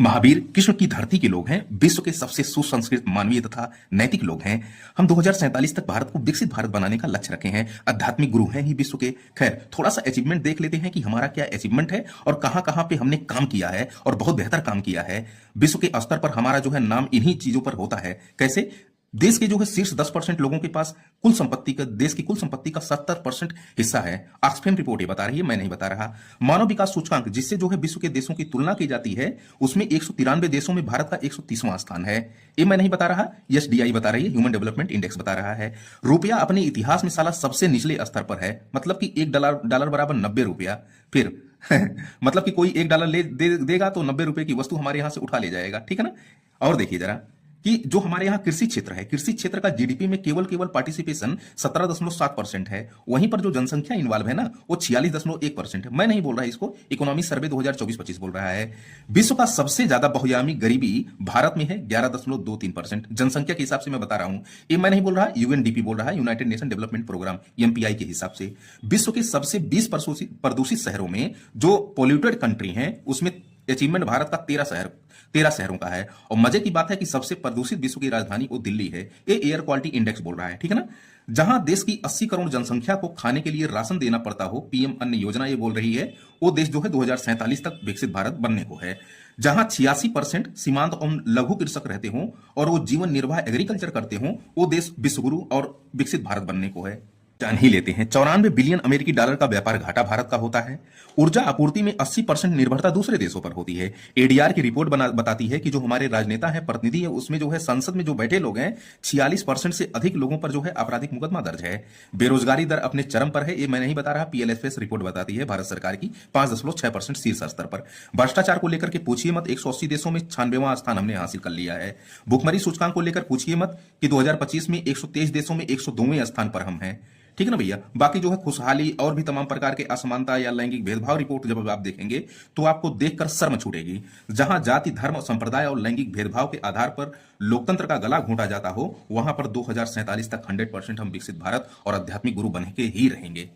महावीर कृष्ण की धरती के लोग हैं, विश्व के सबसे सुसंस्कृत मानवीय तथा नैतिक लोग हैं। हम 2047 तक भारत को विकसित भारत बनाने का लक्ष्य रखे हैं। आध्यात्मिक गुरु हैं ही विश्व के। खैर, थोड़ा सा अचीवमेंट देख लेते हैं कि हमारा क्या अचीवमेंट है और कहां कहां पे हमने काम किया है और बहुत बेहतर काम किया है। विश्व के स्तर पर हमारा जो है नाम इन्हीं चीजों पर होता है। कैसे? देश के जो है शीर्ष 10% लोगों के पास कुल संपत्ति का, देश की कुल संपत्ति का 70% हिस्सा है। ऑक्सफैम रिपोर्ट ये बता रही है, मैं नहीं बता रहा। मानव विकास सूचकांक, जिससे जो है विश्व के देशों की तुलना की जाती है, उसमें 193 देशों में भारत का 130वां स्थान है। ये मैं नहीं बता रहा, एसडीआई बता रही है, ह्यूमन डेवलपमेंट इंडेक्स बता रहा है। रुपया अपने इतिहास में साला सबसे निचले स्तर पर है, मतलब कि $1 बराबर 90 रुपया। फिर मतलब कि कोई $1 देगा तो 90 रुपए की वस्तु हमारे यहां से उठा ले जाएगा। ठीक है ना? और देखिए जरा कि जो हमारे यहाँ कृषि क्षेत्र है, कृषि क्षेत्र का जीडीपी में केवल पार्टिसिपेशन 17.7% है। वहीं पर जो जनसंख्या इन्वॉल्व है ना, वो 46.1% है। मैं नहीं बोल रहा इसको, इकोनॉमी सर्वे 2024-25 बोल रहा है। विश्व का सबसे ज्यादा बहुआयामी गरीबी भारत में है, 11.23%। जनसंख्या के हिसाब से मैं बता रहा हूं, ये मैं नहीं बोल रहा, यूएनडीपी बोल रहा है, United Nation Development Programme, MPI के हिसाब से। विश्व के सबसे 20 प्रदूषित शहरों में, जो पोल्यूटेड कंट्री है, उसमें अचीवमेंट भारत का 13 शहरों का है। और मजे की बात है कि सबसे प्रदूषित विश्व की राजधानी वो दिल्ली है। ये एयर क्वालिटी इंडेक्स बोल रहा है। ठीक है ना? जहां देश की 80 करोड़ जनसंख्या को खाने के लिए राशन देना पड़ता हो, पीएम अन्न योजना ये बोल रही है, वो देश जो है 2047 तक विकसित भारत बनने को है। जहां 86% सीमांत और लघु कृषक रहते हों और वो जीवन निर्वाह एग्रीकल्चर करते हों, वो देश विश्वगुरु और विकसित भारत बनने को है। जान ही लेते हैं, 94 बिलियन अमेरिकी डॉलर का व्यापार घाटा भारत का होता है। ऊर्जा आपूर्ति में 80% निर्भरता दूसरे देशों पर होती है। एडीआर की रिपोर्ट बताती है कि जो हमारे राजनेता है, प्रतिनिधि है, उसमें जो है संसद में जो बैठे लोग हैं, 46% से अधिक लोगों पर जो है आपराधिक मुकदमा दर्ज है। बेरोजगारी दर अपने चरम पर है, ये मैं नहीं बता रहा, पीएलएफएस रिपोर्ट बताती है भारत सरकार की, 5.6% शीर्ष स्तर पर। भ्रष्टाचार को लेकर के पूछिए मत, 180 देशों में 96वां स्थान हमने हासिल कर लिया है। भुखमरी सूचकांक को लेकर पूछिए मत कि 2025 में 123 देशों में 102वें स्थान पर हम हैं। ठीक है ना भैया? बाकी जो है खुशहाली और भी तमाम प्रकार के असमानता या लैंगिक भेदभाव रिपोर्ट जब आप देखेंगे तो आपको देखकर शर्म छूटेगी। जहां जाति, धर्म, संप्रदाय और लैंगिक भेदभाव के आधार पर लोकतंत्र का गला घोंटा जाता हो, वहां पर 2047 तक 100% हम विकसित भारत और आध्यात्मिक गुरु बन के ही रहेंगे।